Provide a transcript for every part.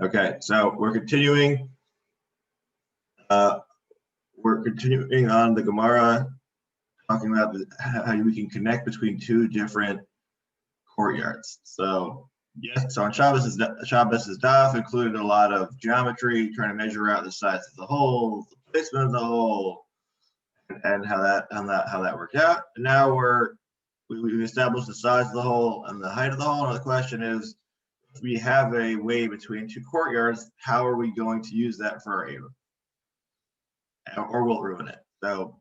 Okay, so we're continuing. We're continuing on the Gemara, talking about how we can connect between two different courtyards. So yes, so on Shabbos' daf included a lot of geometry, trying to measure out the size of the hole, the placement of the hole, and how that worked out. And now we've established the size of the hole and the height of the hole. And the question is, if we have a way between two courtyards, how are we going to use that for our Eruvin? Or will it ruin it? So,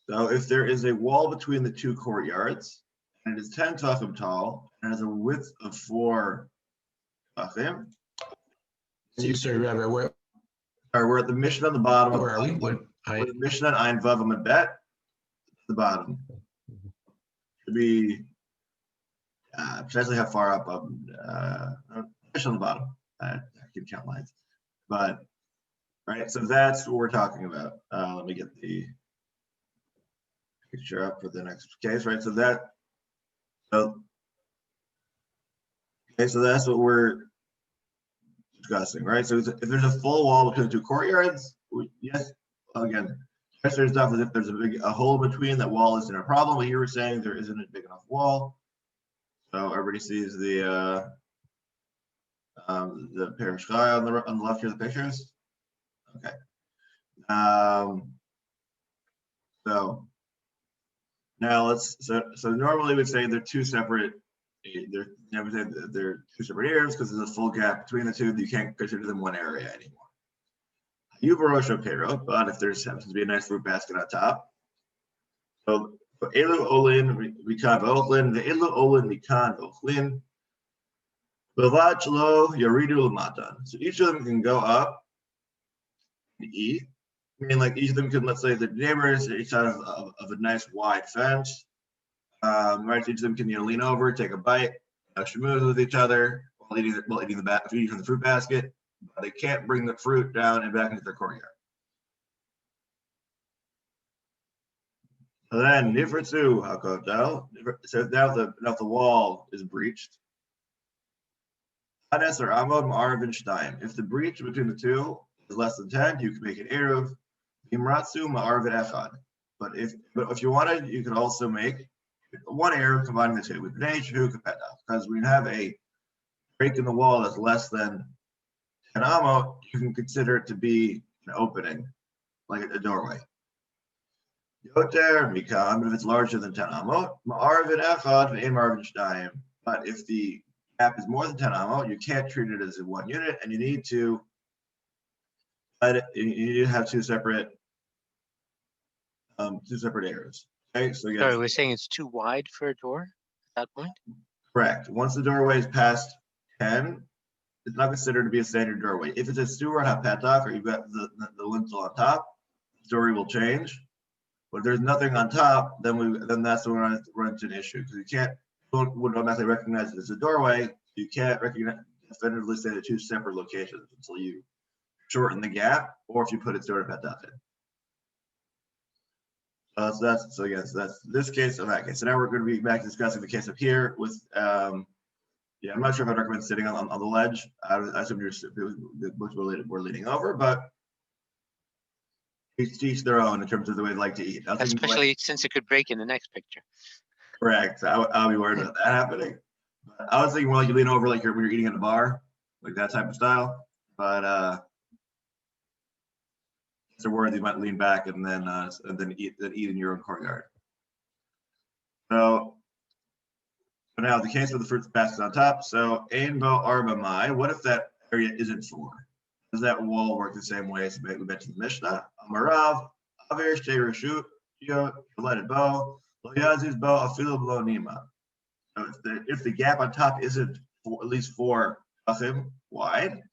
so if there is a wall between the two courtyards, and it is 10 tefachim tall, and has a width of 4 tefachim. Sorry, Rabbi, we're at the mission on the bottom. Where are we? We're the mission on Ein Vav Amud Bet, the bottom. Should be precisely how far up mission on the bottom. I can count lines, but right. So that's what we're talking about. Let me get the picture up for the next case. Right. So that's what we're discussing, right? So if there's a full wall between the two courtyards, yes, again, there's stuff as if there's a hole between, that wall isn't a problem. But you were saying there isn't a big enough wall. So everybody sees the parish guy on the left here, the pictures. Okay. So now so normally we'd say they're two separate. They're two separate areas because there's a full gap between the two. You can't consider them one area anymore. But if there's happens to be a nice fruit basket on top, so elu olin mikan v'ochlin, the elu olin mikan v'ochlin, v'vat lo yaridu l'matan. So each of them can go up and eat. I mean, like each of them can, let's say, the neighbors each side of a nice wide fence. Right, each of them can lean over, take a bite, schmooze with each other while eating from the fruit basket, but they can't bring the fruit down and back into their courtyard. So then nifritzu hakotel. So now the wall is breached. If the breach between the two is less than 10, you can make an eruv. But if you wanted, you could also make one eruv combining the two with because when you have a break in the wall that's less than 10 amot, you can consider it to be an opening, like a doorway. Yoter mikan, but if it's larger than 10 amot, ma'arvin echad ve'im ma'arvin shnayim. But if the gap is more than 10 amot, you can't treat it as one unit, and you need to have two separate areas. Okay, so sorry, we're saying it's too wide for a door at that point? Correct. Once the doorway is past 10, it's not considered to be a standard doorway. If it's a sewer hapatak, or you've got the lintel on top, the story will change. But if there's nothing on top, then that's when we run into an issue, because you wouldn't automatically recognize it as a doorway. You can't definitively say they're two separate locations until you shorten the gap, or if you put it sort of hapatak in. So that's this case and that case. So now we're going to be back discussing the case up here with, I'm not sure if I'd recommend sitting on the ledge. I assume we're leaning over, but each their own in terms of the way they like to eat. Especially since it could break in the next picture. Correct. I'll be worried about that happening. But I was thinking more like you lean over like when you're eating in a bar, like that type of style. But it's a word you might lean back and then eat in your own courtyard. So now the case with the fruit basket on top. So ein bo arba mai. What if that area isn't 4? Does that wall work the same way as we mentioned in the Mishnah? Amarav aver shtei reshut let it bo lo yaziz bo afilu b'lo nima. So if the gap on top isn't at least 4 tefachim wide,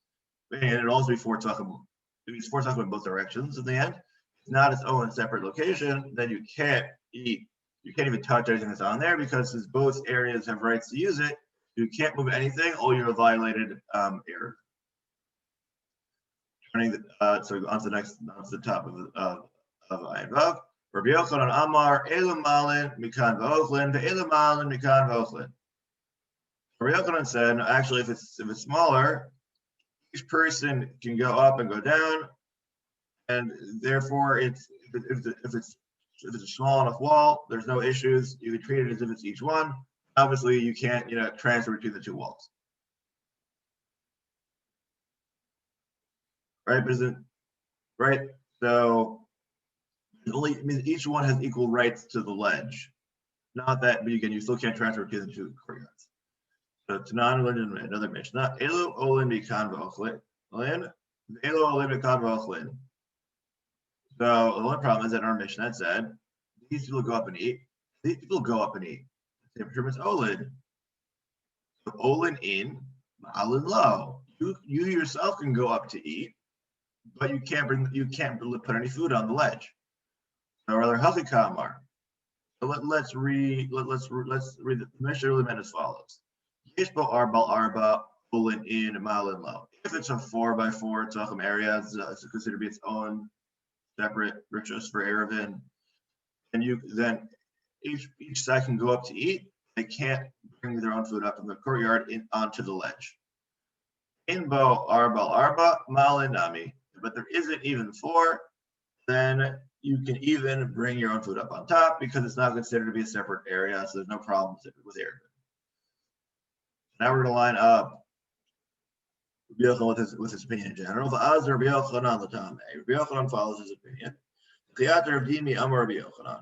and it'll also be 4 tefachim. It means 4 tefachim in both directions in the end. It's not its own separate location. Then you can't eat. You can't even touch anything that's on there, because since both areas have rights to use it, you can't move anything, or you're a violated error. Turning so onto the top of Ein Vav. Rabbi Yochanan Amar, Elu Malin, Mikan V'Ochlin, Ve'elu Malin, Mikan V'Ochlin. Rabbi Yochanan said, no, actually, if it's smaller, each person can go up and go down, and therefore, if it's a small enough wall, there's no issues. You can treat it as if it's each one. Obviously, you can't, transfer between the two walls, right? But isn't right? So it means each one has equal rights to the ledge. Not that, but again, you still can't transfer between the two courtyards. So Tanan learned in another Mishnah, Elu Olin Mikan V'Ochlin, Elu Olin Mikan V'Ochlin. So the only problem is that in our Mishnah it said, these people go up and eat. These people go up and eat. The temperature is Olin. So Olin in, Ma'alin low. You yourself can go up to eat, but you can't put any food on the ledge. So rather Hachi Kamar. So let's read the Mishnah really meant as follows. Yishbo Arbal Arba Olin in Ma'alin low. If it's a 4x4 Tzachim area, it's considered to be its own separate rituals for Eruvin, and then each side can go up to eat. They can't bring their own food up from the courtyard onto the ledge. Inbo arba malinami, but there isn't even 4. Then you can even bring your own food up on top because it's not considered to be a separate area, so there's no problem with Eruvin. Now we're going to line up Rabbi Yochanan with his opinion in general. Rabbi Yochanan follows his opinion.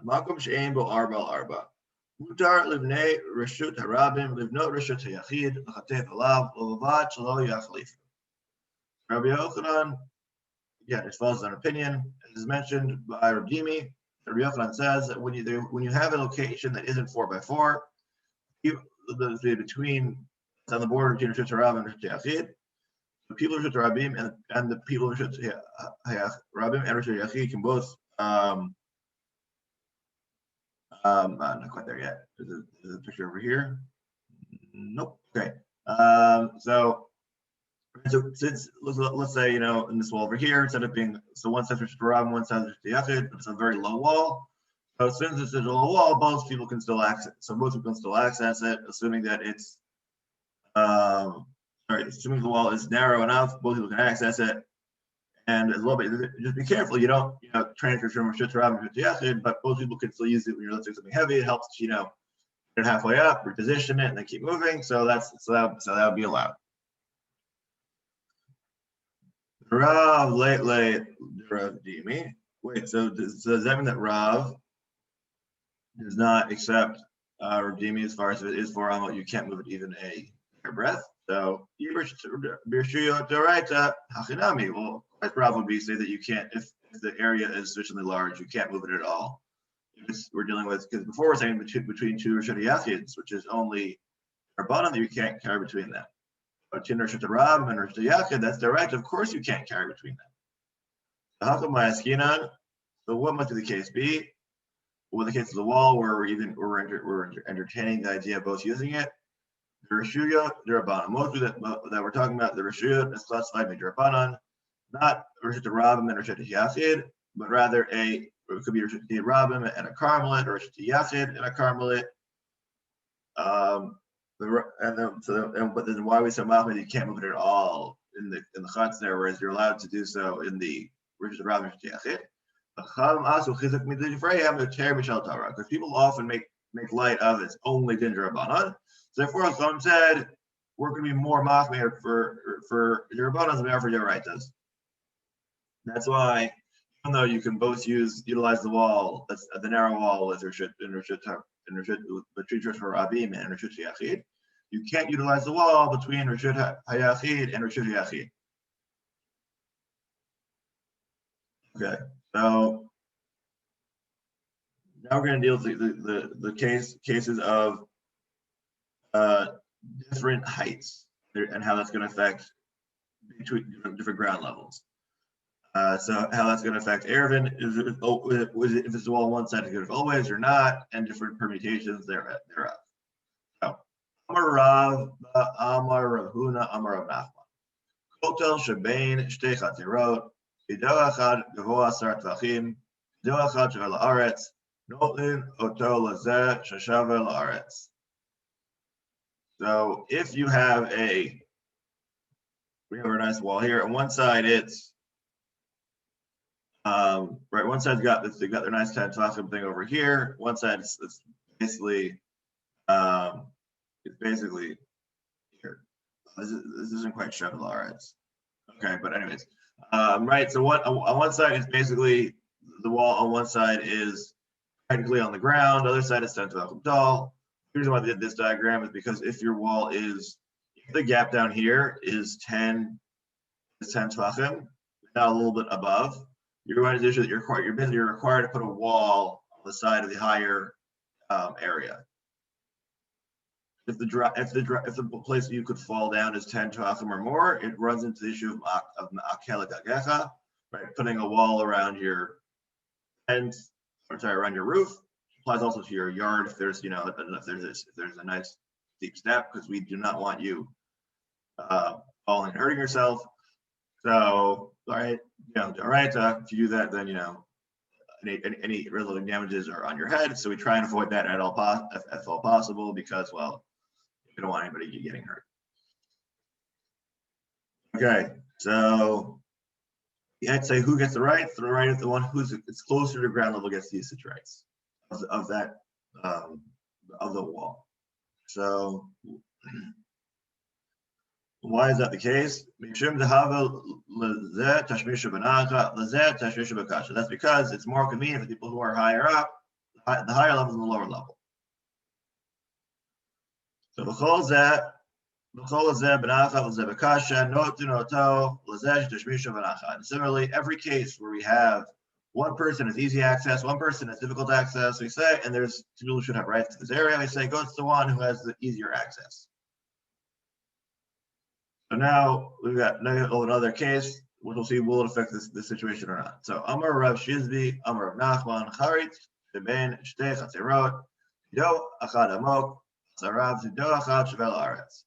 Makom she'ein bo arba. Mutar livnei reshut harabim livnot reshut hayachid l'chatef alav l'avad shelo yachlif. Rabbi Yochanan, again, it follows an opinion, as is mentioned by Rabbi Yomi. Rabbi Yochanan says that when you have a location that isn't 4x4, between it's on the border between reshut harabim and reshut hayachid, the people of Rishut Rabim and the people of Rishut Rabim and Rishut Yachid can both, not quite there yet. There's a picture over here. Nope. Okay. So since let's say in this wall over here, instead of being one side Rishut Rabim, one side Rishut Yachid, but it's a very low wall. So since it's a low wall, both people can still access. So both people can still access it, assuming that it's assuming the wall is narrow enough, both people can access it. And a little bit, just be careful. You don't, transfer from Rishut Rabim to Yachid, but both people can still use it when you're lifting something heavy. It helps, get it halfway up, reposition it, and then keep moving. So that would be allowed. Rav late Rav Dimi. Wait, so does that mean that Rav does not accept Rav Dimi as far as if it is 4 amot, you can't move it even a breath? So, well, Rav would say that you can't, if the area is sufficiently large, you can't move it at all. We're dealing with, because before we're saying between 2 Rishut Yachids, which is only Rabbanan, that you can't carry between them. But between Rishut Rabim and Rishut Yachid, that's direct. Of course, you can't carry between them. So what must the case be? Well, in the case of the wall, where we're entertaining the idea of both using it. The Rishuya, the Rabbanan. Mostly that we're talking about, the Rishuya is classified by Rabbanan, not Rishut Rabim and Rishut Yachid, but rather it could be Rishut Rabim and a Carmelite, or Rishut Yachid and a Carmelite. But then why we say Mahmoud, you can't move it at all in the Chatz there, whereas you're allowed to do so in the Rishut Rabim and Rishut Yachid. Because people often make light of its only din Rabbanan. So therefore, Chacham said, we're going to be more machmir for Yerubbanas than we are for Yeraitas. That's why, even though you can both utilize the wall, that's the narrow wall with Rishut Rabim and Rishut Yachid, you can't utilize the wall between Rishut Hayachid and Rishut Yachid. Okay, so now we're going to deal with the cases of different heights and how that's going to affect between different ground levels. So how that's going to affect Eruvin, if it's the wall on one side, is good always or not, and different permutations thereof. So, Amar Rav, Amar Rav Huna, Amar Rav Nachman. Kotel shebein shtei chatirot, Ido achad gavoa 10 tvachim, Do'achad shevel haaretz, notlin oto lazeh sheshavel haaretz. So if you have we have a nice wall here. On one side, it's right. One side's got this. They got their nice 10 tefachim thing over here. One side it's basically here. This isn't quite Shevel Haaretz. Okay, but anyways, right. So what on one side is basically the wall. On one side is technically on the ground. The other side is 10 tefachim tall. The reason why I did this diagram is because if your wall is, if the gap down here is 10 tefachim, not a little bit above, you're going to do that. You're required to put a wall on the side of the higher area. If the place you could fall down is 10 tefachim or more, it runs into the issue of ma'akel gagecha, right? Putting a wall around your around your roof. Applies also to your yard if there's if there's a nice steep step, because we do not want you falling and hurting yourself. So if you do that, then any real damages are on your head. So we try and avoid that at all possible, because we don't want anybody getting hurt. Okay, so I'd say who gets the right? The right is the one who's closer to ground level gets the usage rights of the wall. So why is that the case? That's because it's more convenient for people who are higher up, the higher levels and the lower level. So similarly, every case where we have one person has easy access, one person has difficult access, we say, and there's two people who should have rights to this area, we say go to the one who has the easier access. So now we've got another case, which we'll see will it affect this situation or not. So Amar Rav Shizbi, Amar Rav Nachman, Charitz, Sheben, Shtei Chatzerot, Do Achad Amok, Zarav Do Achad Shevel Haaretz.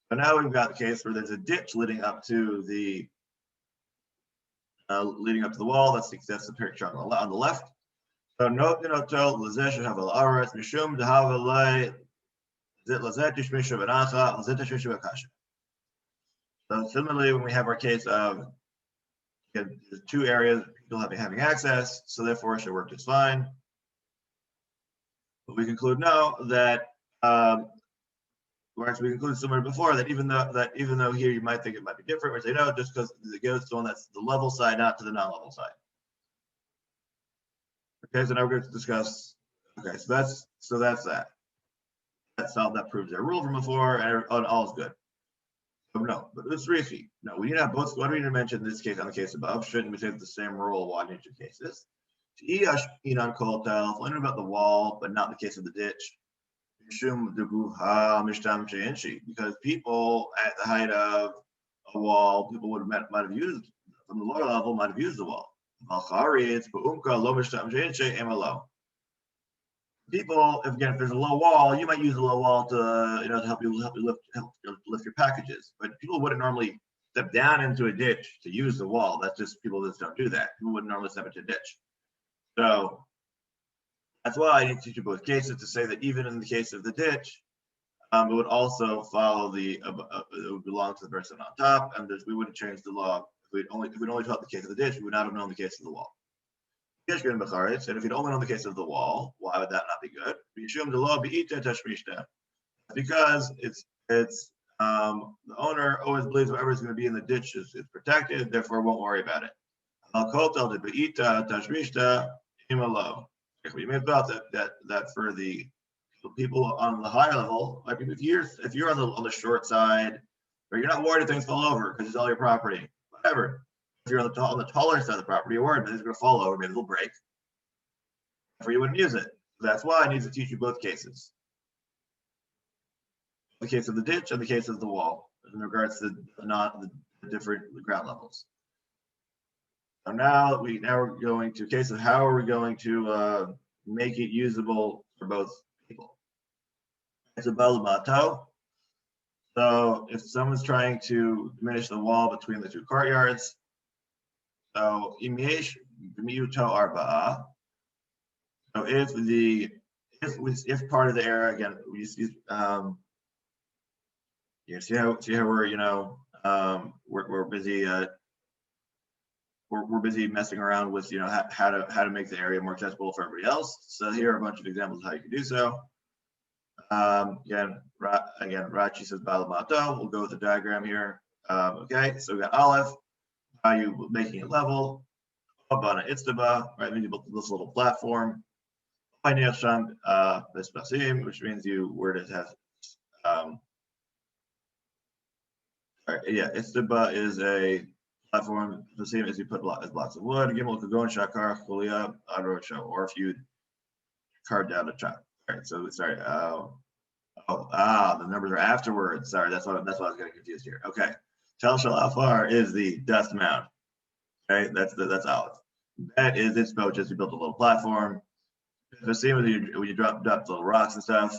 So now we've got the case where there's a ditch leading up to the wall. That's the picture on the left. So note Lazeh Shevel Haaretz Mishum Dehavalei Zit Lazeh Tishmishu Benacha Lazeh Tishmishu Bekasha. So similarly, when we have our case of there's two areas people having access, so therefore it should work just fine. But we conclude now that we concluded somewhere before that even though here you might think it might be different, we say no, just because it goes to the one that's the level side, not to the non-level side. Okay, so now we're going to discuss. Okay, so that's that. That proves their rule from before, and all is good. No, but it's risky. No, we need to have both. What do we need to mention in this case on the case above? Shouldn't we take the same rule while in two cases? On Koltel, only about the wall, but not in the case of the ditch. Because people at the height of a wall, people might have used from the lower level, might have used the wall. People, if there's a low wall, you might use a low wall to help you lift your packages. But people wouldn't normally step down into a ditch to use the wall. That's just people just don't do that. People wouldn't normally step into a ditch. So that's why I need to teach you both cases to say that even in the case of the ditch, it would also follow it would belong to the person on top, and we wouldn't change the law if we'd only taught the case of the ditch. We would not have known the case of the wall. And if you'd only known the case of the wall, why would that not be good? Because it's the owner always believes whatever is going to be in the ditch is protected, therefore won't worry about it. We may have thought that for the people on the higher level, like if you're on the short side, or you're not worried if things fall over because it's all your property, whatever. If you're on the taller side of the property, you're worried maybe it's going to fall over, maybe it'll break. Therefore, you wouldn't use it. So that's why I need to teach you both cases: the case of the ditch and the case of the wall, in regards to the different ground levels. So now we're going to a case of how are we going to make it usable for both people. It's a balamato. So if someone's trying to diminish the wall between the two courtyards, so imiyesh b'miyuto arba'a, So if part of the area, again, you see how we're we're busy we're busy messing around with how to make the area more accessible for everybody else. So here are a bunch of examples of how you can do so. Again, Rachi says Balamato. We'll go with the diagram here. Okay, so we got Aleph, how you making it level. Abana Itztaba, right? Means you built this little platform. Which means where it has Itztaba is a platform the same as you put blocks of wood. Gimel could go and Shakar, Chulia, Adrocha, or if you carved out a chop. All right, so sorry. The numbers are afterwards. Sorry, that's why I was getting confused here. Okay, Tel Shal Afar is the dust mound. Okay, that's Aleph. That is its boat. Just you built a little platform. The same when you drop little rocks and stuff.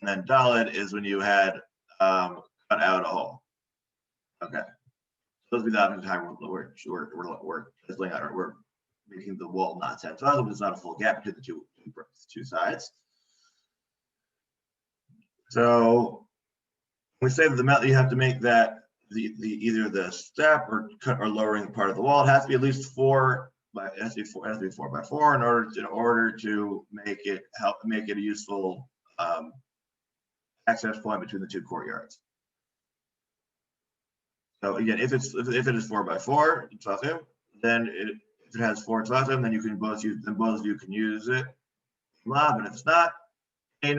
And then Dalet is when you had cut out a hole. Okay, those be the options how we're chiseling out. We're making the wall not 10 tall, but it's not a full gap between the two sides. So we say that the amount that you have to make that either the step or cut or lowering part of the wall, it has to be at least 4 by 4 by 4 in order to make it a useful access point between the two courtyards. So again, if it is 4 by 4 tefachim, then if it has 4 tefachim, then both of you can use it. But if it's not, Sorry,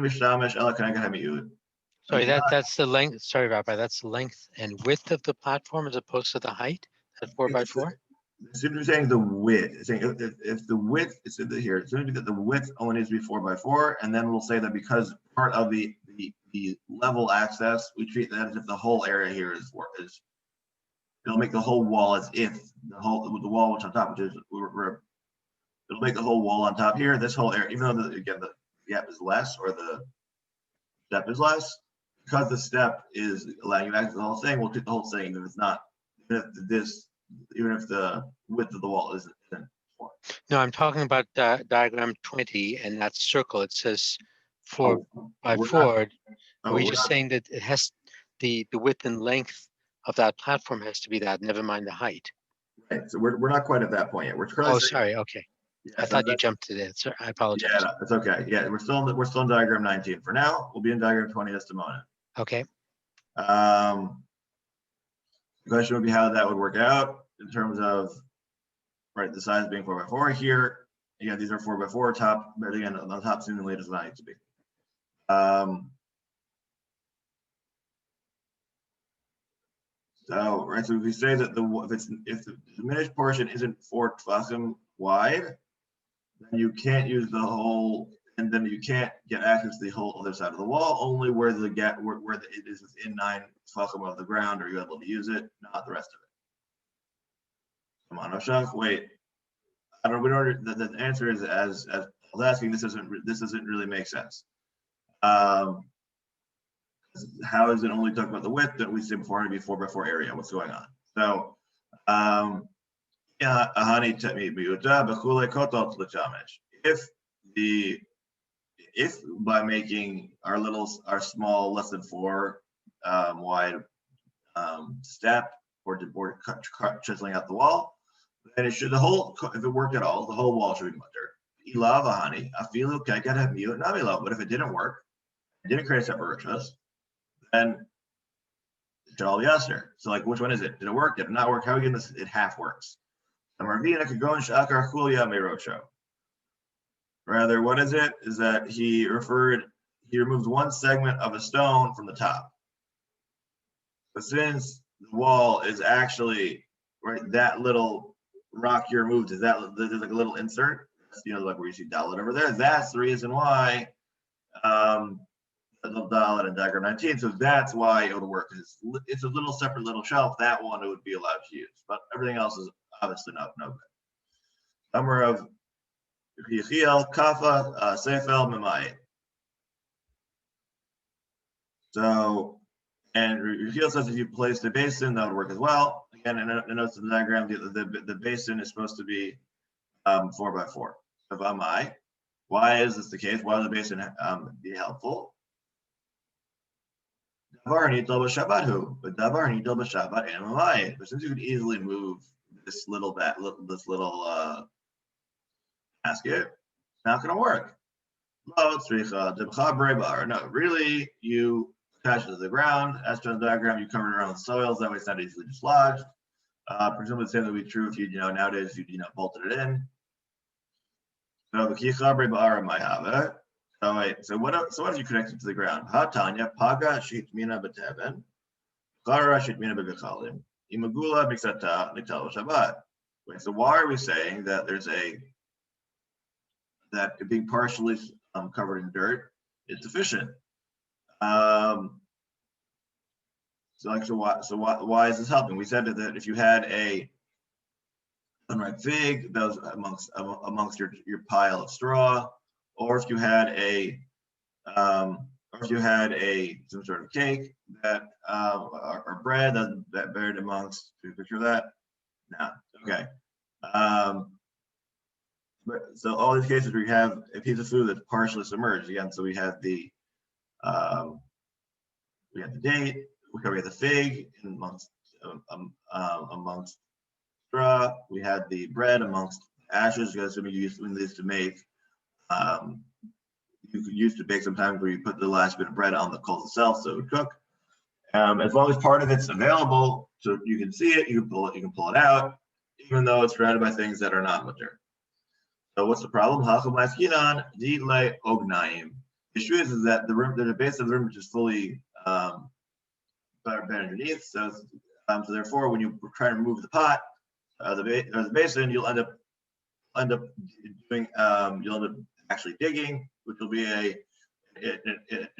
that's the length. Sorry, Rabbi, that's the length and width of the platform as opposed to the height at 4 by 4. Simply saying the width. Saying if the width is here, it's going to be that the width only needs to be 4 by 4, and then we'll say that because part of the level access, we treat that as if the whole area here is it'll make the whole wall as if the wall which on top, which is it'll make the whole wall on top here. This whole area, even though the gap is less or the step is less, because the step is allowing you access to the whole thing, we'll treat the whole thing if it's not, even if the width of the wall isn't 4. No, I'm talking about diagram 20 and that circle. It says 4 by 4. Are we just saying that it has the width and length of that platform has to be that, never mind the height? Right. So we're not quite at that point yet. We're currently sorry. Okay. Yeah, I thought you jumped to that. So I apologize. Yeah, no, it's okay. Yeah, we're still in diagram 19 for now. We'll be in diagram 20 just a moment. Okay. The question would be how that would work out in terms of the size being 4 by 4 here. Yeah, these are 4 by 4 top, but again, on the top seemingly does not need to be. So if we say that if the diminished portion isn't 4 tefachim wide, then you can't use the whole, and then you can't get access to the whole other side of the wall, only where the gap where it is within 9 tefachim of the ground, or you're able to use it, not the rest of it. Come on, Oshach, wait. I don't know. The answer is as Paul's asking. This doesn't really make sense. How is it only talking about the width that we said before? It'd be 4 by 4 area. What's going on? So, if by making our small less than 4 wide step or chiseling out the wall, then it should if it worked at all, the whole wall should be mutter. But if it didn't work, it didn't create a separate richness, then it should all be Yasser. So which one is it? Did it work? Did it not work? How are we getting this? It half works. Rather, what is it? Is that he removed one segment of a stone from the top. But since the wall is actually that little rock you removed is there's a little insert, where you see Dalet over there. That's the reason why the little Dalet in diagram 19. So that's why it would work. It's a little separate little shelf. That one it would be allowed to use, but everything else is obviously no good. Number of Yechiel, Kafa, Seifel, Memai. So, and Yechiel says if you place the basin, that would work as well. Again, notice in the diagram, the basin is supposed to be 4 by 4 of Amai. Why is this the case? Why would the basin be helpful? Davar nidal b'shabbat but davar nidal b'shabbat and mamayit. But since you could easily move this little basket, it's not going to work. No, really, you attach it to the ground. As to the diagram, you cover it around the soils. That way, it's not easily dislodged. Presumably, the same would be true if you nowadays if you bolted it in. So what if you connect it to the ground? Hatanya paga shit mina beteven, kara shit mina begachalim, imagula mixata niktalo shabbat. So why are we saying that that being partially covered in dirt is sufficient? Why is this helping? We said that if you had a unripe fig that was amongst your pile of straw, or if you had some sort of cake that or bread that buried amongst. Do you picture that? No. Okay. So all these cases where you have a piece of food that's partially submerged again. So we have the date. We have the fig amongst straw. We had the bread amongst ashes. You guys, you used this to make. You could use to bake sometimes where you put the last bit of bread on the coals itself, so it would cook. As long as part of it's available, so you can see it, you can pull it out, even though it's surrounded by things that are not mutter. So what's the problem? The issue is that the base of the rim which is fully bent underneath. So therefore, when you try to remove the pot, the basin, you'll end up actually digging, which will be an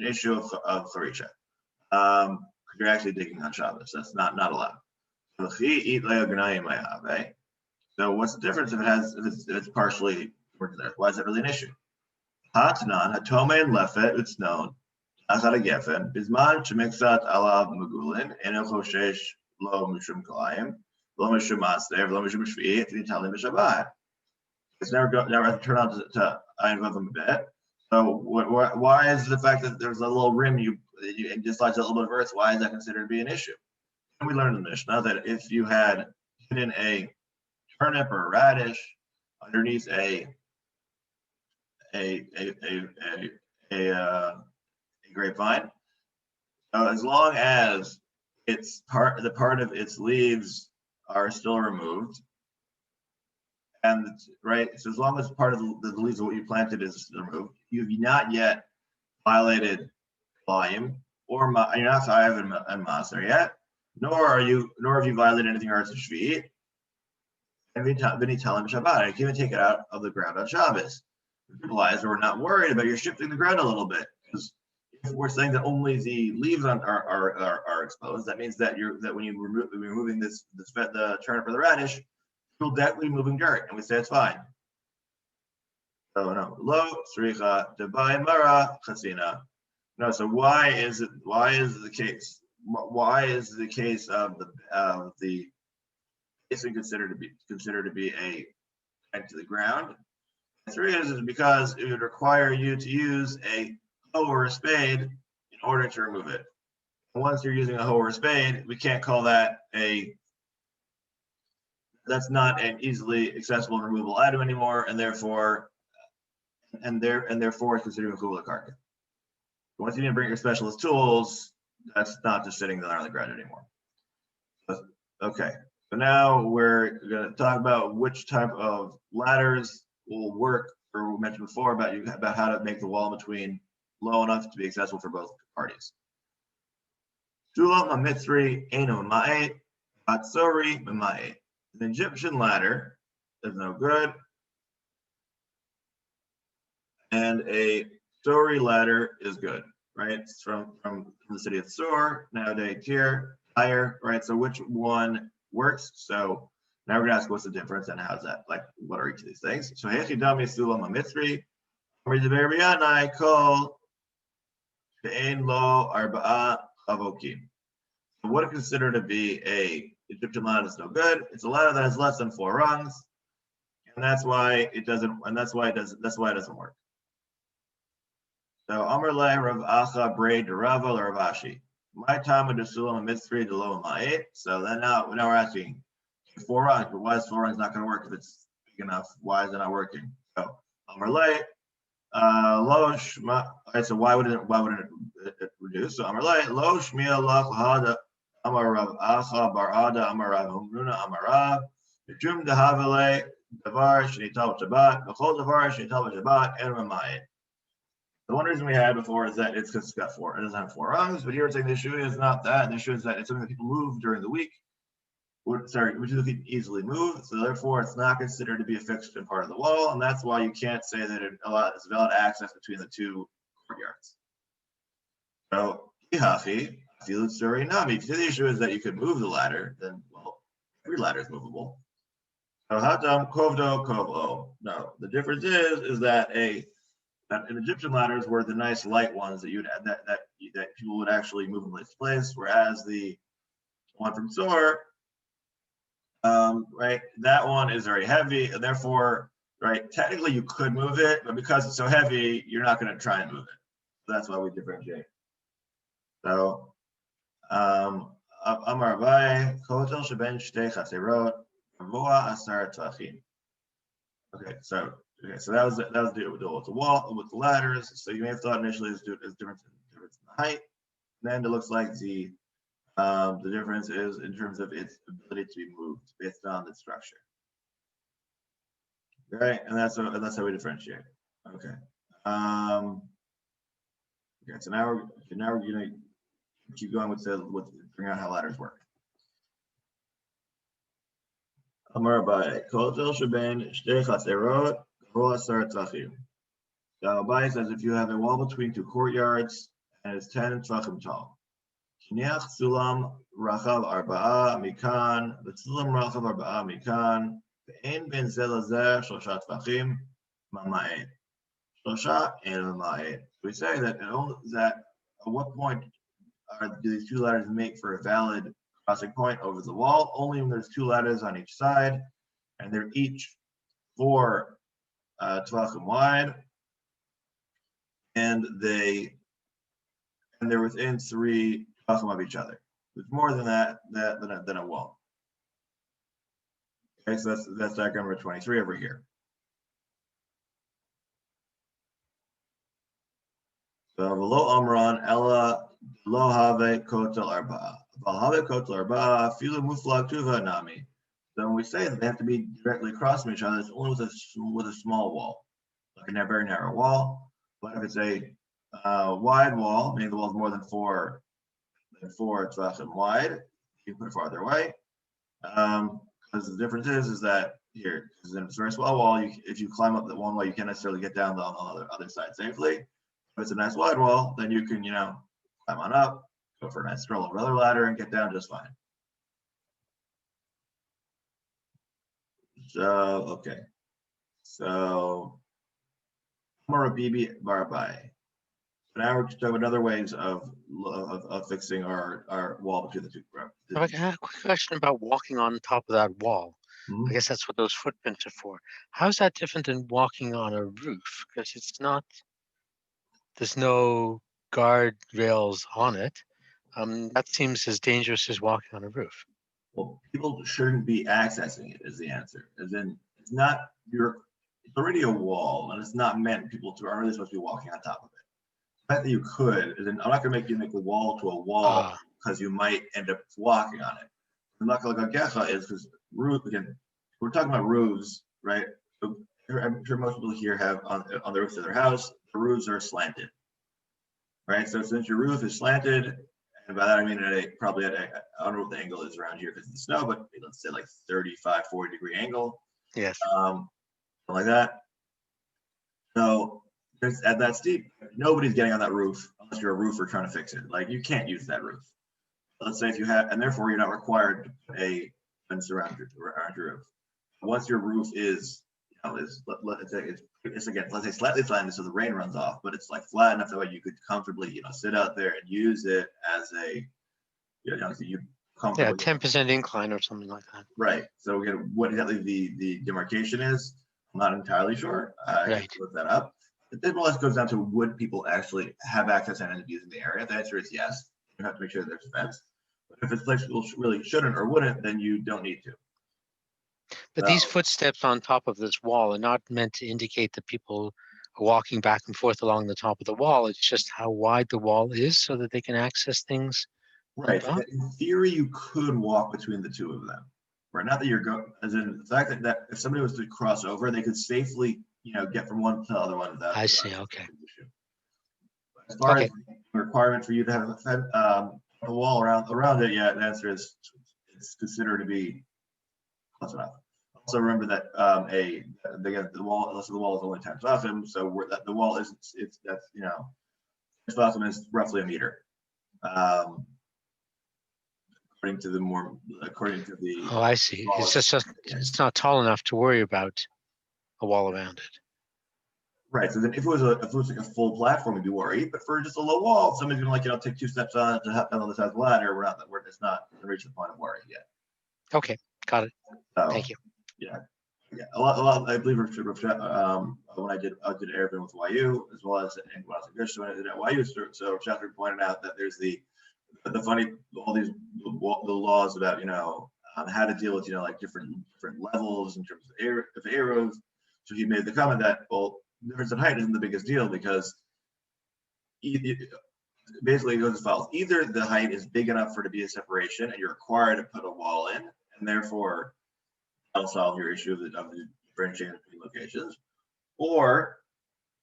issue of charisha. You're actually digging on Shabbos. That's not allowed. So what's the difference if it's partially working there? Why is that really an issue? Hatnan hatome and lefet it's known. Asad gefen bisman shemixat alav magulin eno choshesh lo mishum kalayim lo mishum asnev lo mishum shvi'it v'nitalim b'shabbat. It's never turned out to ayin vav a bit. So why is the fact that there's a little rim you dislodge a little bit of earth? Why is that considered to be an issue? And we learned in the Mishnah that if you had hidden a turnip or a radish underneath a grapevine, as long as the part of its leaves are still removed, and so as long as part of the leaves of what you planted is removed, you've not yet violated volume, or you're not chayav and maser yet, nor have you violated anything or shvi'it. And you can even take it out of the ground on Shabbos. Implies we're not worried about you're shifting the ground a little bit, because if we're saying that only the leaves are exposed, that means that when you're removing the turnip or the radish, you'll definitely moving dirt, and we say it's fine. So no, lo sricha debai mara chasina. No, so why is the case of the basin considered to be a to the ground? The three is because it would require you to use a hoe or a spade in order to remove it. And once you're using a hoe or a spade, we can't call that that's not an easily accessible and removable item anymore, and therefore it's considered a kula karka. Once you need to bring your specialist tools, that's not just sitting there on the ground anymore. Okay, so now we're going to talk about which type of ladders will work, or we mentioned before about how to make the wall between low enough to be accessible for both parties. Shulam ha-mitzri eino ma'et, batsori ma'et. An Egyptian ladder is no good, and a Sori ladder is good, right? It's from the city of Sor, nowadays higher, right? So which one works? So now we're gonna ask what's the difference and how's that, like what are each of these things? So Hechidami Sulam ha-mitzri, Amri call She'ein lo arba'a avokim. So what is considered to be a Egyptian ladder is no good. It's a ladder that has less than 4 rungs, and that's why it doesn't work. So Amar Le Rav Acha Braid de Rava or Rav Ashi. My time with the Sulam Mitzri de Lo Ma'et. So then now we're asking 4 rungs, but why is 4 rungs not going to work if it's big enough? Why is it not working? So Amar Le Losh. Okay, so why would it reduce? So Amar Le Losh Mia Lach Hada Amar Rav Acha Bar Ada Amar Rav Humruna Amar Rav Jum Dehavale Davar Shnital Shabbat Bechol Davar Shnital Shabbat and Ramayit. The one reason we had before is that it's because it's got 4. It doesn't have 4 rungs, but here it's saying the issue is not that. The issue is that it's something that people move during the week. Which is easily moved, so therefore it's not considered to be a fixed part of the wall, and that's why you can't say that it's valid access between the 2 courtyards. So Ihafi, Nami. If the issue is that you could move the ladder, then well, every ladder is movable. So Hatam Kovdo Kovo. No, the difference is that in Egyptian ladders were the nice light ones that that people would actually move in place, whereas the one from Zor, right, that one is very heavy, and therefore, right, technically you could move it, but because it's so heavy, you're not going to try and move it. So that's why we differentiate. So, Amar Abai, Kotel Sheben Shtei Chaserot, Voa Asar Tvachim. Okay, so that was the deal with the wall with the ladders. So you may have thought initially it's difference in the height. And then it looks like the difference is in terms of its ability to be moved based on the structure. Right, and that's how we differentiate. Okay. Okay, so now we're gonna keep going with figuring out how ladders work. Amar Abai, Kotel Sheben Shtei Chaserot, Voa Asar Tvachim. So Abai says if you have a wall between 2 courtyards and it's 10 tvachim tall. Kiniach Sulam Rachav Arba'a Mikan, Sulam Rachav Arba'a Mikan, Ve'en Ben Zelazeh Shlosha Tvachim, Mama'ed. Shlosha and Mama'ed. We say that at what point do these 2 ladders make for a valid crossing point over the wall? Only when there's 2 ladders on each side, and they're each 4 tvachim wide, and they're within 3 tvachim of each other. It's more than that than a wall. Okay, so that's diagram number 23 over here. So below Amran, Ella lo have kotel arba'a. Have kotel arba'a filu muflag tuva nami. So when we say that they have to be directly across from each other, it's only with a small wall, like a very narrow wall. But if it's a wide wall, meaning the wall is more than 4 tvachim wide, you can put it farther away. Because the difference is that here, because in a very small wall, if you climb up the one wall, you can't necessarily get down on the other side safely. If it's a nice wide wall, then you can, climb on up, go for a nice stroll over another ladder, and get down just fine. So, okay. So, Marabibi Barabai. So now we're talking about other ways of fixing our wall between the 2 groups. I have a quick question about walking on top of that wall. Mm-hmm. I guess that's what those footprints are for. How is that different than walking on a roof? Because there's no guardrails on it. That seems as dangerous as walking on a roof. Well, people shouldn't be accessing it is the answer. As in, it's already a wall, and it's not meant people aren't really supposed to be walking on top of it. The fact that you could, I'm not going to make you make a wall to a wall because you might end up walking on it. I'm not going to go gecha is because again, we're talking about roofs, right? So I'm sure most people here have on the roofs of their house, the roofs are slanted, right? So since your roof is slanted, and by that I mean I don't know what the angle is around here because of the snow, but let's say like 35, 40 degree angle. Yes. Something like that. So at that steep, nobody's getting on that roof unless you're a roofer trying to fix it. Like you can't use that roof. Let's say if you have, and therefore you're not required to put a fence around your roof. Once your roof is, it's again, let's say slightly flattened so the rain runs off, but it's like flat enough that way you could comfortably, sit out there and use it as a, you comfortably. Yeah, 10% incline or something like that. Right. So what exactly the demarcation is, I'm not entirely sure. I have to look that up. It more or less goes down to would people actually have access and end up using the area? The answer is yes. You have to make sure that there's a fence. But if it's a place people really shouldn't or wouldn't, then you don't need to. But these footsteps on top of this wall are not meant to indicate that people are walking back and forth along the top of the wall. It's just how wide the wall is so that they can access things. Right. In theory, you could walk between the two of them. Right. Not that you're going, as in the fact that if somebody was to cross over, they could safely, get from one to the other one without. I see. Okay. As far as the requirement for you to have a wall around it, yeah, the answer is it's considered to be close enough. Also remember that the wall is only 10 tefachim, so the wall is that's tefachim is roughly a meter. According to the. Oh, I see. It's not tall enough to worry about a wall around it. Right. So then, if it was like a full platform, we'd be worried. But for just a low wall, somebody's gonna take 2 steps on it to hop down the side of the ladder. It's not gonna reach the point of worry yet. Okay, got it. So, thank you. Yeah. A lot. I believe when I did Eruvin with YU as well as when I was in Gershon, when I did at YU. So Shafter pointed out that there's the funny all these the laws about how to deal with like different levels in terms of arrows. So he made the comment that the difference in height isn't the biggest deal because basically it goes as follows: either the height is big enough for it to be a separation, and you're required to put a wall in, and therefore that'll solve your issue of the differentiating between locations, or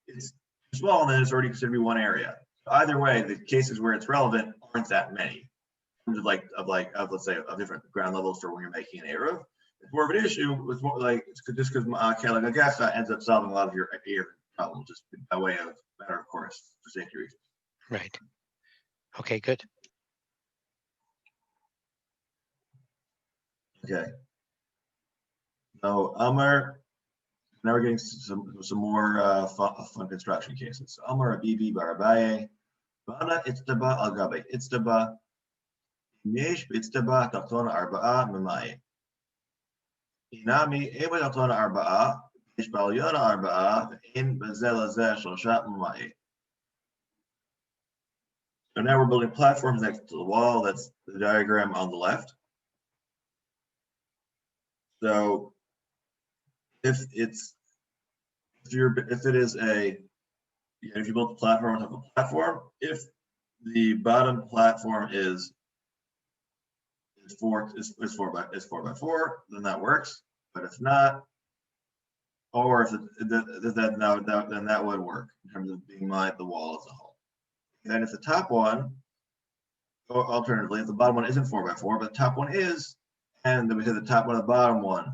it's small and then it's already considered to be one area. Either way, the cases where it's relevant aren't that many. In terms of let's say of different ground levels for when you're making an arrow. It's more of an issue. It's more like just because I guess that ends up solving a lot of your problems just by way of matter of course for safety reasons. Right. Okay, good. Okay. So Amar, now we're getting some more fun construction cases. So Amar Abibi Barabaye, Bana Itztaba Al Gabe Itztaba, Yesh Itztaba Tachtona Arba'a Mamaye. Inami Eba Tachtona Arba'a, Yesh Balyona Arba'a, In Bazela Zeh Shloshat Mamaye. So now we're building platforms next to the wall. That's the diagram on the left. So if you build a platform on top of a platform, if the bottom platform is 4 by 4, then that works. But if not, or if then that would work in terms of being the wall as a whole. And if the top one, or alternatively, if the bottom one isn't 4 by 4, but the top one is, and then we say the top one and the bottom one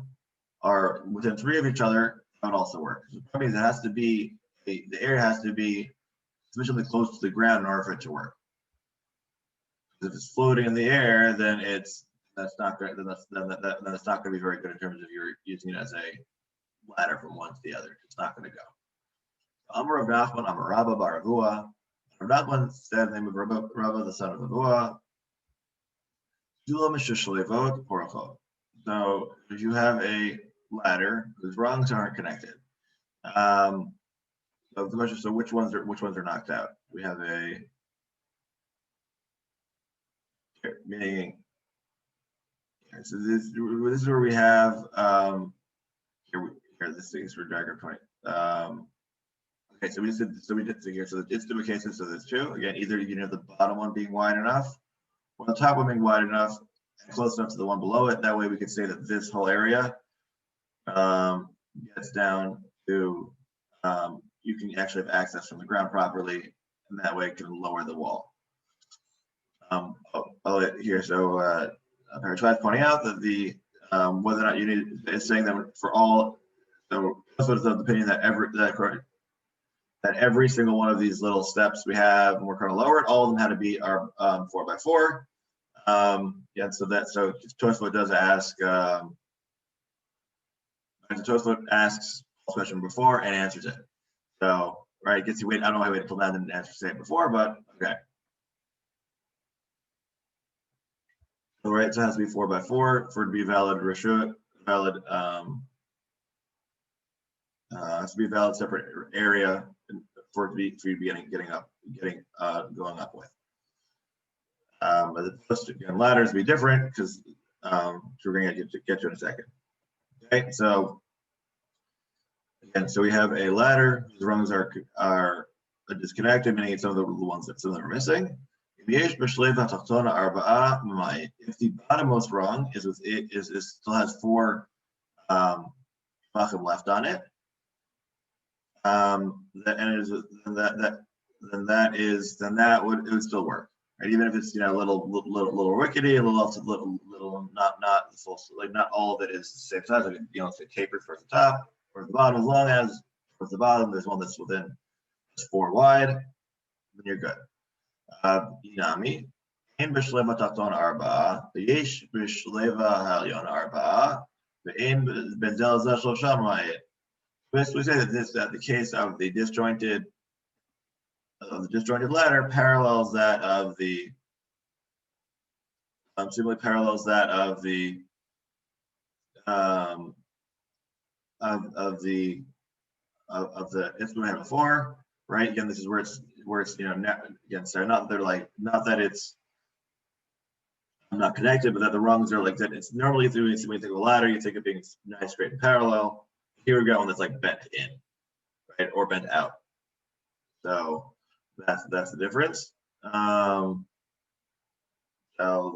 are within 3 of each other, that would also work. So that means it has to be the area has to be sufficiently close to the ground in order for it to work. If it's floating in the air, then that's not great. Then it's not going to be very good in terms of you're using it as a ladder from one to the other. It's not going to go. Amar of Nachman, Amar Rabba Baravua. Rav Nachman said the name of Rabba, the son of Avua. So if you have a ladder whose rungs aren't connected, so the question is, so which ones are knocked out? We have meaning. So this is where we have here this thing is for diagram 20. Okay, so we did here. So it's the cases. So there's 2. Again, either the bottom one being wide enough, or the top one being wide enough and close enough to the one below it. That way, we could say that this whole area gets down to you can actually have access from the ground properly, and that way it can lower the wall. Here, so Parashah is pointing out that the whether or not you need is saying that for all. So also the opinion that every single one of these little steps we have, and we're going to lower it. All of them had to be 4 by 4. Yeah, so Tosfot does ask. Tosfot asks the question before and answers it. So right, gets you wait. I don't know why I waited until now and didn't answer it before, but okay. So right, so it has to be 4 by 4 for it to be valid reshut, valid has to be a valid separate area for you to be going up with. As opposed to, again, ladders be different because we're going to get to in a second. Okay, so again, so we have a ladder whose rungs are disconnected, meaning some of the ones that some of them are missing. If the bottommost rung is still has 4 left on it, then that would still work, right? Even if it's, you know, a little rickety, a little not full, like not all of it is the same size. Like, you know, if it tapers towards the top or the bottom, as long as towards the bottom there's one that's within 4 wide, then you're good. Yomi. אין בשלב התחתון 4, ויש בשלב העליון 4, ואין בין זה לזה 3 מועד. We say that the case of the disjointed ladder parallels that of the similarly parallels that of the if we had before, right? Again, this is where it's you know, again, sorry, not that it's not connected, but that the rungs are like that. It's normally when you think of a ladder, you think of being nice, straight, and parallel. Here we got one that's like bent in, right, or bent out. So that's the difference. So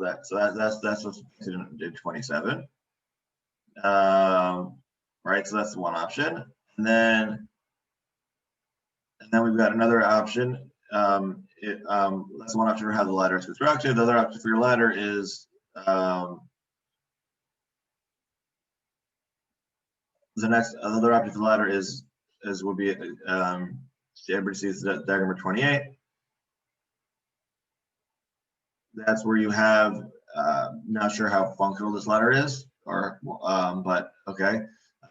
that's what's in 27. Right, so that's one option, and then we've got another option. That's one option for how the ladder is constructed. The other option for your ladder is another option for the ladder would be everybody sees that diagram number 28. That's where you have not sure how functional this ladder is, or but okay.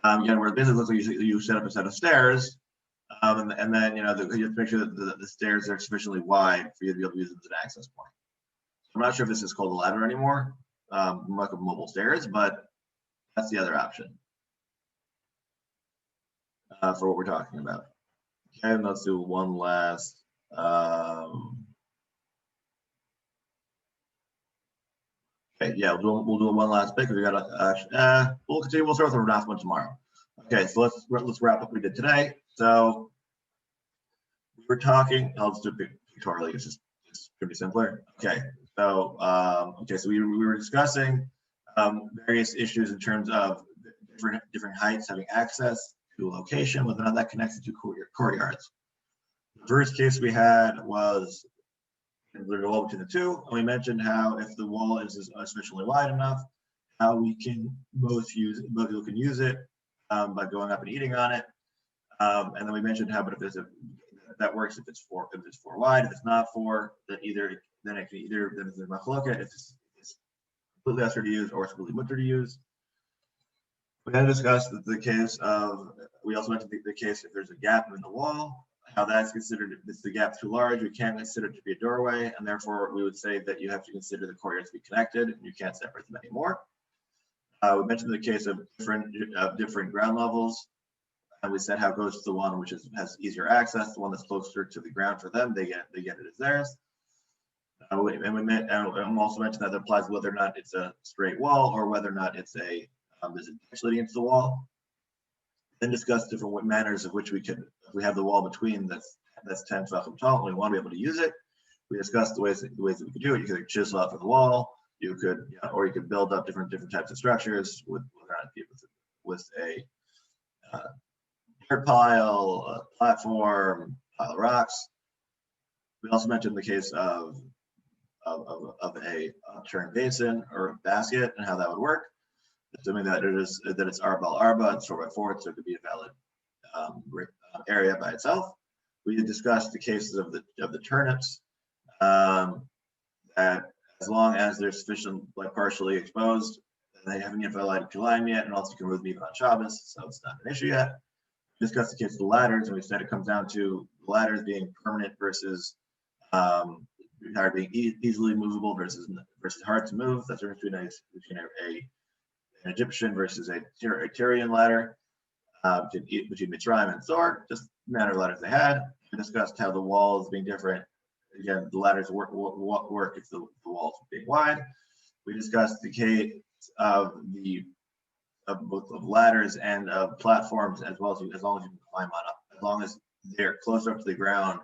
Again, where it basically looks like you set up a set of stairs. And then, you know, you have to make sure that the stairs are sufficiently wide for you to be able to use them as an access point. I'm not sure if this is called a ladder anymore, like a mobile stairs, but that's the other option for what we're talking about. Okay, and let's do one last. Okay, yeah, we'll do one last bit because we got we'll continue. We'll start with the last one tomorrow. Okay, so let's wrap up what we did today. So we were talking. I'll just do it pictorially. It's gonna be simpler. Okay, so so we were discussing various issues in terms of different heights having access to a location, whether or not that connects to courtyards. The first case we had was the wall between the two, and we mentioned how if the wall is sufficiently wide enough, how we can both people can use it by going up and eating on it. And then we mentioned how, but if there's that works if it's 4 wide. If it's not 4, then it's a machloket. If it's completely usher to use or it's completely mutter to use. We then discussed the case of. We also mentioned the case if there's a gap in the wall, how that's considered. If the gap too large, we can't consider it to be a doorway, and therefore we would say that you have to consider the courtyards to be connected, and you can't separate them anymore. We mentioned the case of different ground levels. And we said how it goes to the one which has easier access, the one that's closer to the ground for them, they get it as theirs. And we also mentioned that applies whether or not it's a straight wall or whether or not it's there's a ditch leading into the wall. Then discuss different manners of which we could, if we have the wall between that's 10 tefachim tall, and we want to be able to use it. We discussed the ways that we could do it. You could chisel out for the wall. You could, or you could build up different types of structures with a dirt pile, a platform, pile of rocks. We also mentioned the case of a upturned basin or a basket and how that would work. Assuming that it's arba, it's 4x4, so it could be a valid area by itself. We discussed the cases of the turnips, that as long as they're sufficient, like partially exposed, and they haven't yet violated July yet, and also you can remove them even on Shabbos, so it's not an issue yet. We discussed the case of the ladders, and we said it comes down to the ladders being permanent versus being easily movable versus hard to move. That's the difference between an Egyptian versus a Tyrian ladder, between Mitzrayim and Thor. Just manner of ladders they had. We discussed how the walls being different. Again, the ladders work if the walls are being wide. We discussed the case of both of ladders and of platforms, as long as you can climb on up, as long as they're closer up to the ground,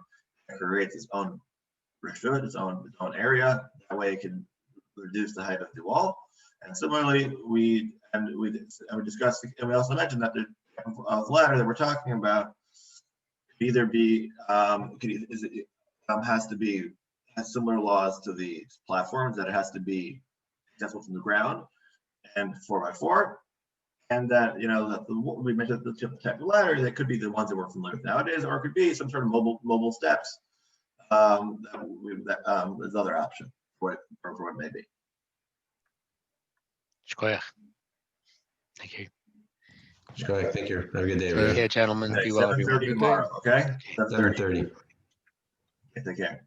it creates its own reshut, its own area. That way, it can reduce the height of the wall. And similarly, we discussed, and we also mentioned that the ladder that we're talking about could either be has similar laws to the platforms, that it has to be accessible from the ground and 4x4, and that we mentioned the type of ladder that could be the ones that we're familiar with nowadays, or it could be some sort of mobile steps. There's other option for what it may be. Shkoyach. Thank you. Shkoyach, thank you. Have a good day, Take everybody. care, gentlemen. Okay, Be well, everyone. 7:30 tomorrow, okay? 7:30. Okay, take care.